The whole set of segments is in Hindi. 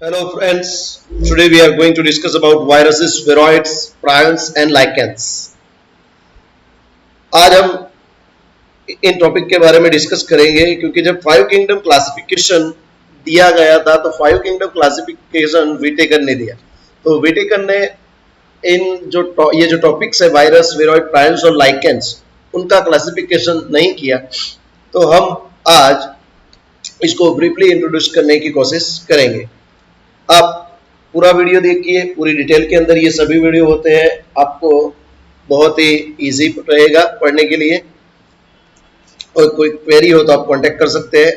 Hello friends, today we are going to discuss about viruses, viroids, prions and lichens. आज हम इन टॉपिक के बारे में डिस्कस करेंगे क्योंकि जब फाइव किंगडम क्लासिफिकेशन दिया गया था तो फाइव किंगडम क्लासिफिकेशन विटेकर ने दिया। तो विटेकर ने ये जो टॉपिक्स है वायरस, विरोइड, प्रायंस और लाइकेंस उनका क्लासिफिकेशन नहीं किया। तो हम आज इसको ब्रीफली इंट्रोड्यूस करने की कोशिश करेंगे। आप पूरा वीडियो देखिए, पूरी डिटेल के अंदर ये सभी वीडियो होते हैं, आपको बहुत ही इजी रहेगा पढ़ने के लिए। और कोई क्वेरी हो तो आप कांटेक्ट कर सकते हैं।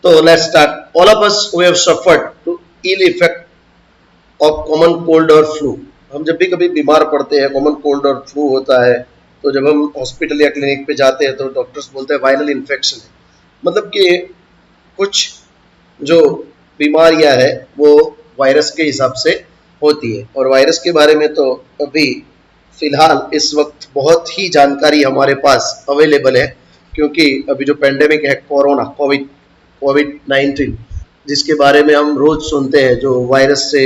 तो let's start. All of us we have suffered to ill effect of common cold और फ्लू। हम जब भी कभी बीमार पड़ते हैं, कॉमन कोल्ड और फ्लू होता है, तो जब हम हॉस्पिटल या क्लिनिक पे जाते हैं तो डॉक्टर्स बोलते हैं वायरल इन्फेक्शन है। मतलब कि कुछ जो बीमारियां है वो वायरस के हिसाब से होती है। और वायरस के बारे में तो अभी फिलहाल इस वक्त बहुत ही जानकारी हमारे पास अवेलेबल है, क्योंकि अभी जो पेंडेमिक है कोरोना कोविड-19 जिसके बारे में हम रोज सुनते हैं, जो वायरस से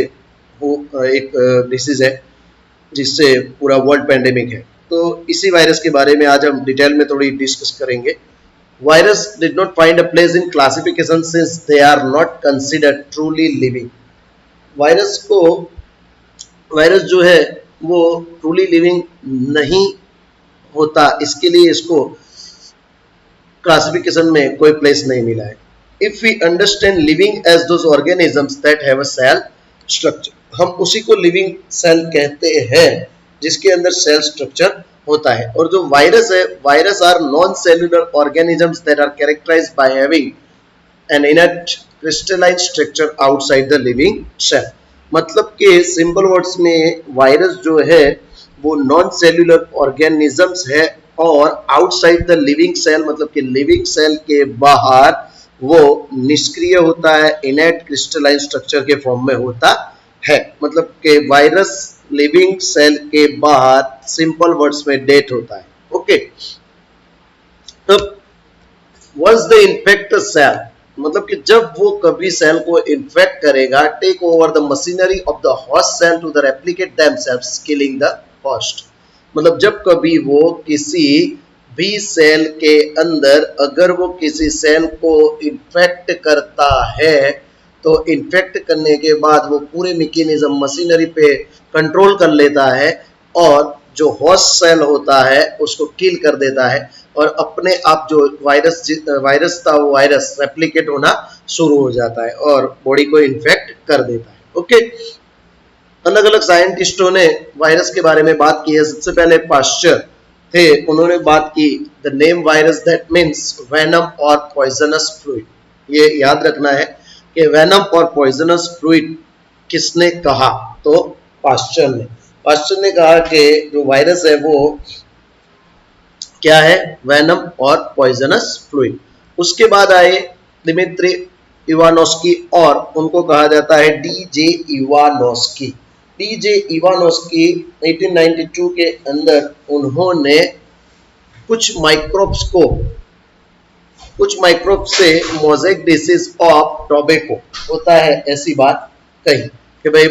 वो एक डिसीज है जिससे पूरा वर्ल्ड पेंडेमिक है। तो इसी वायरस के बारे में आज हम डिटेल में थोड़ी डिस्कस करेंगे। Virus did not find a place in classification since they are not considered truly living. Virus जो है वो ट्रूली लिविंग नहीं होता, इसके लिए इसको क्लासिफिकेशन में कोई प्लेस नहीं मिला है। If we understand living as those organisms that have a cell structure, हम उसी को लिविंग सेल कहते हैं जिसके अंदर सेल स्ट्रक्चर होता है। और जो वायरस है, virus are non cellular organisms that are characterised by having an inert crystalline structure outside the living cell. मतलब कि सिंपल वर्ड्स में वायरस जो है वो नॉन सेल्युलर ऑर्गेनिजम्स है और आउटसाइड द लिविंग सेल, मतलब कि लिविंग सेल के बाहर वो निष्क्रिय होता है, इनर्ट क्रिस्टलाइन स्ट्रक्चर के फॉर्म में होता है। मतलब कि वायरस लिविंग सेल के बाहर सिंपल वर्ड्स में डेट होता है। ओके, तो वंस द इन्फेक्ट सेल, मतलब कि जब वो कभी सेल को इन्फेक्ट करेगा, take over the machinery of the host cell to the replicate themselves killing the host. मतलब जब कभी वो किसी भी सेल के अंदर अगर वो किसी सेल को इन्फेक्ट करता है तो इन्फेक्ट करने के बाद वो पूरे मैकेनिज्म मशीनरी पे कंट्रोल कर लेता है और जो होस्ट सेल होता है उसको किल कर देता है और अपने आप जो वायरस था वो वायरस रेप्लिकेट होना शुरू हो जाता है और बॉडी को इन्फेक्ट कर देता है। ओके, अलग अलग साइंटिस्टों ने वायरस के बारे में बात की है। सबसे पहले पाश्चर थे, उन्होंने बात की the name virus that means venom और पॉइजनस फ्लूइड। ये याद रखना है कि वेनम और पॉइजनस फ्लूइड किसने कहा, तो पाश्चर ने कहा कि जो वायरस है वो क्या है, वेनम और पॉइजनस फ्लूइड। उसके बाद आए दिमित्री इवानोस्की और उनको कहा जाता है डीजे इवानोस्की। डीजे इवानोस्की 1892 के अंदर उन्होंने कुछ माइक्रोब्स से मोज़ेक डिसीज ऑफ टोबैको होता है ऐसी बात कही कि भाई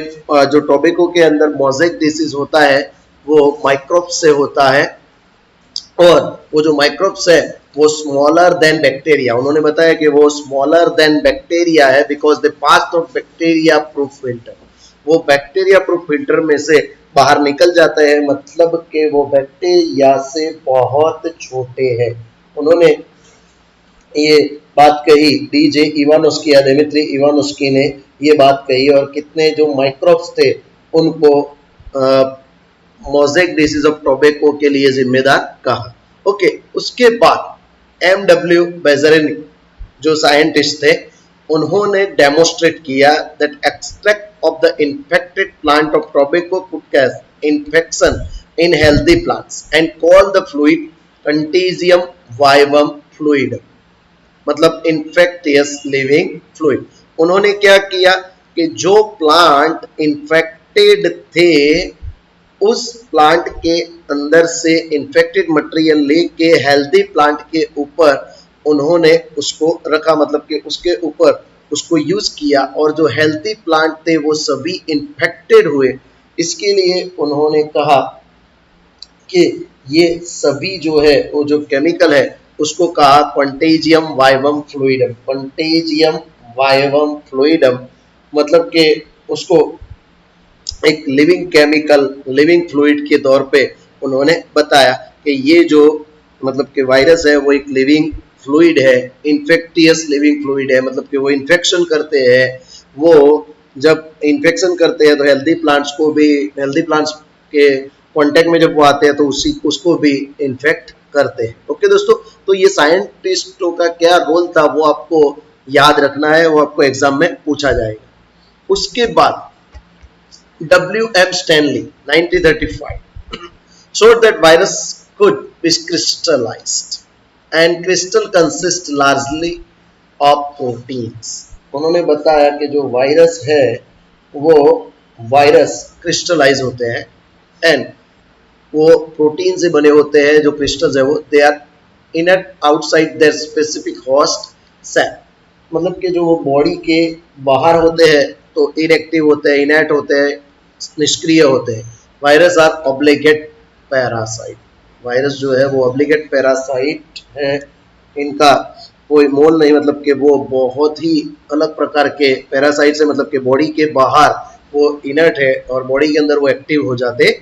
जो टोबैको के अंदर मोज़ेक डिसीज होता है वो माइक्रोब्स से होता है और वो जो माइक्रोब्स है वो स्मॉलर देन बैक्टीरिया। उन्होंने बताया कि वो स्मॉलर देन बैक्टीरिया है because they pass through bacteria proof filter. वो बैक्टीरिया प्रूफ फिल्टर में से बाहर निकल जाते हैं, मतलब कि वो बैक्टीरिया से बहुत छोटे हैं। उन्होंने ये बात कही, डीजे इवानोस्की या दिमित्री इवानोस्की ने ये बात कही और कितने जो माइक्रोब्स थे उनको मोज़ेक डिसीज ऑफ टोबैको के लिए जिम्मेदार कहा। ओके, उसके बाद एमडब्ल्यू बेजरेनी जो साइंटिस्ट थे उन्होंने डेमोस्ट्रेट किया that extract of the infected plant of tobacco could cause infection in healthy plants and call the fluid contagium vivum fluid, मतलब इन्फेक्टियस लिविंग फ्लूइड। उन्होंने क्या किया कि जो प्लांट इन्फेक्टेड थे उस प्लांट के अंदर से इन्फेक्टेड मटेरियल लेके हेल्दी प्लांट के ऊपर उन्होंने उसको रखा, मतलब कि उसके ऊपर उसको यूज किया और जो हेल्थी प्लांट थे वो सभी इन्फेक्टेड हुए। इसके लिए उन्होंने कहा कि ये सभी जो है वो जो केमिकल है उसको कहा contagium vivum fluidum. Contagium vivum fluidum मतलब कि उसको एक लिविंग केमिकल, लिविंग फ्लूइड के तौर पे उन्होंने बताया कि ये जो मतलब कि वायरस है वो एक लिविंग फ्लूइड है, इन्फेक्टियस लिविंग फ्लूइड है, मतलब कि वो इन्फेक्शन करते हैं। वो जब इन्फेक्शन करते हैं तो हेल्दी प्लांट्स को भी, हेल्दी प्लांट्स के कांटेक्ट में जब वो आते हैं तो उसको भी इन्फेक्ट करते हैं। ओके दोस्तों, तो ये साइंटिस्टों का क्या रोल था वो आपको याद रखना है, वो आपको एग्जाम में पूछा जाएगा। उसके बाद W.M. Stanley 1935 showed that virus could be crystallized and crystal consist largely of proteins। उन्होंने बताया कि जो वायरस है वो वायरस क्रिस्टलाइज होते हैं एंड वो प्रोटीन से बने होते हैं। जो क्रिस्टल्स है वो they are inactive outside their specific host cell, मतलब कि जो वो बॉडी के बाहर होते हैं तो इनएक्टिव होते हैं, इनएक्ट होते हैं, निष्क्रिय होते हैं। Virus are obligate parasite, virus जो है वो ऑब्लिगेट पैरासाइट है, इनका कोई मोल नहीं, मतलब कि वो बहुत ही अलग प्रकार के पैरासाइट है, मतलब कि बॉडी के बाहर वो इनर्ट है और बॉडी के अंदर वो एक्टिव हो जाते हैं।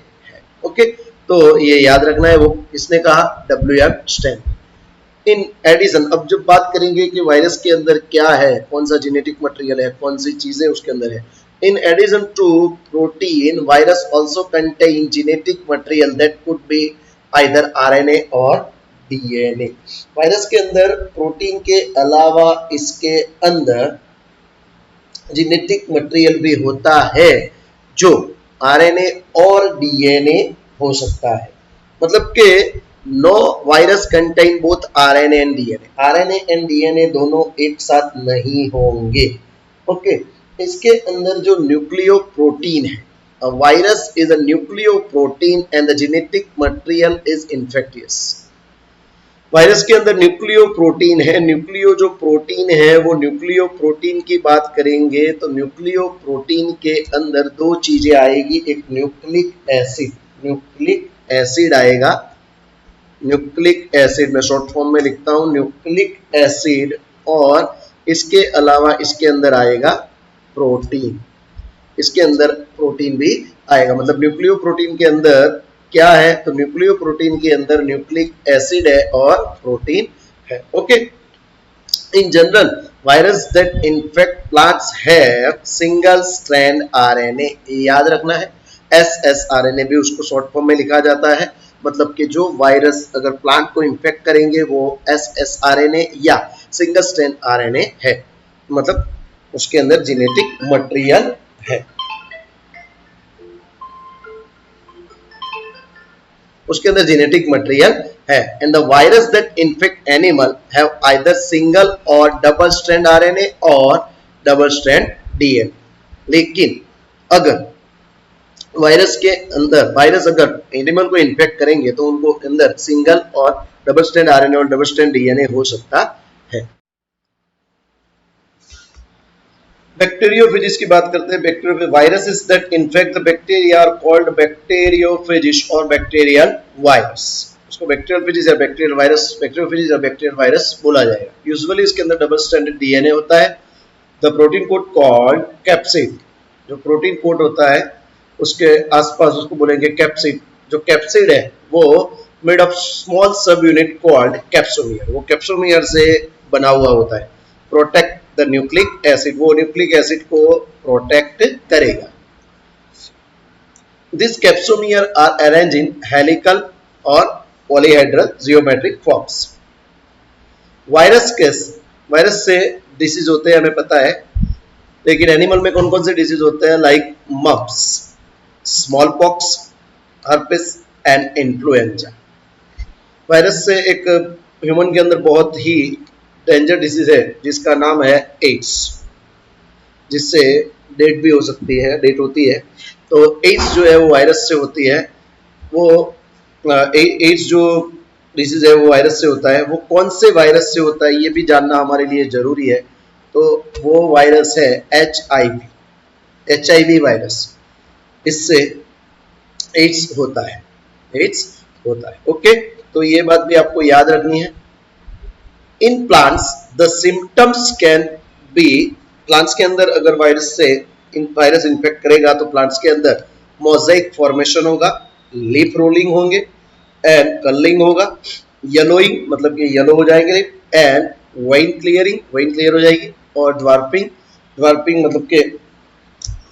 ओके, तो ये याद रखना है। वो किसने कहा? W.M. स्टैनली। इन एडिशन, अब जब बात करेंगे कि वायरस के अंदर क्या है, कौन सा जेनेटिक मटेरियल है, कौन सी चीजें उसके अंदर है। In addition to protein, virus also contain genetic material that could be either RNA और DNA। वायरस के अंदर प्रोटीन के अलावा इसके अंदर जेनेटिक मटेरियल भी होता है जो RNA और DNA हो सकता है। मतलब कि no virus contain both RNA and DNA, RNA and DNA दोनों एक साथ नहीं होंगे। ओके, इसके अंदर जो न्यूक्लियो प्रोटीन है, virus is a nucleo protein and the genetic material is infectious. Virus के अंदर न्यूक्लियो प्रोटीन है। न्यूक्लियो जो प्रोटीन है वो न्यूक्लियो प्रोटीन की बात करेंगे तो न्यूक्लियो प्रोटीन के अंदर दो चीजें आएगी, एक न्यूक्लिक एसिड, न्यूक्लिक एसिड आएगा, न्यूक्लिक एसिड, मैं शॉर्ट फॉर्म में लिखता हूं न्यूक्लिक एसिड, और इसके अलावा इसके अंदर आएगा प्रोटीन, इसके अंदर प्रोटीन भी आएगा। मतलब न्यूक्लियो प्रोटीन के अंदर क्या है, तो न्यूक्लियो प्रोटीन के अंदर न्यूक्लिक एसिड है और प्रोटीन है। Okay, in general virus that infect plants have single strand RNA, याद रखना है। SSRNA भी उसको शॉर्ट फॉर्म में लिखा जाता है। मतलब कि जो वायरस अगर प्लांट को इन्फेक्ट करेंगे वो SSRNA या सिंगल स्ट्रैंड RNA है, मतलब उसके अंदर जेनेटिक मटेरियल है, उसके अंदर जेनेटिक मटेरियल है। And the virus that infect animal have either single और डबल स्ट्रैंड RNA और डबल स्ट्रैंड DNA। लेकिन अगर वायरस के अंदर, वायरस अगर एनिमल को इन्फेक्ट करेंगे तो उनको अंदर सिंगल और डबल स्ट्रैंड RNA और डबल स्ट्रैंड DNA हो सकता है। बैक्टीरियोफेजिस की बात करते हैं। Bacterio viruses that infect the bacteria are called bacteriophages और बैक्टीरियल वायरस। उसको बैक्टीरियोफेजिस या बैक्टीरियल वायरस, बैक्टीरियोफेजिस या बैक्टीरियल वायरस बोला जाएगा। यूजुअली इसके अंदर डबल स्ट्रैंडेड DNA होता है। The protein code called capsid, जो प्रोटीन कोड होता है उसके आसपास उसको बोलेंगे कैप्सिड। जो कैप्सिड है वो made of small subunit called capsomere, वो कैप्सोमियर से बना हुआ होता है। प्रोटेक्ट द न्यूक्लिक एसिड, वो न्यूक्लिक एसिड को प्रोटेक्ट करेगा। This capsomere are arrange in helical or polyhedral geometric forms. Virus से डिसीज होते हैं हमें पता है, लेकिन एनिमल में कौन कौन से डिसीज होते हैं, like mumps, small pox, herpes and influenza. Virus से एक ह्यूमन के अंदर बहुत ही डेंजर डिसीज है जिसका नाम है एड्स, जिससे डेथ भी हो सकती है, डेथ होती है। तो एड्स जो है वो वायरस से होती है। वो एड्स जो डिसीज है वो वायरस से होता है। वो कौन से वायरस से होता है ये भी जानना हमारे लिए जरूरी है। तो वो वायरस है HIV वायरस। इससे एड्स होता है, एड्स होता है। ओके, तो ये बात भी आपको याद रखनी है। In plants the symptoms can be, plants के अंदर अगर वायरस इन्फेक्ट करेगा तो प्लांट्स के अंदर मोज़ेक फॉर्मेशन होगा, लीफ रोलिंग होंगे, एंड कर्लिंग होगा, येलोइंग मतलब कि येलो हो जाएंगे, एंड वाइन क्लियर हो जाएगी, और ड्वार्पिंग मतलब के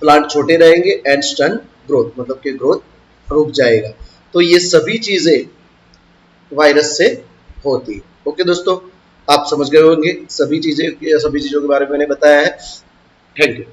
प्लांट छोटे रहेंगे, एंड स्टन ग्रोथ मतलब कि ग्रोथ रुक जाएगा। तो ये सभी चीजें वायरस से होती है। ओके दोस्तों, आप समझ गए होंगे सभी चीजों के बारे में मैंने बताया है। Thank you.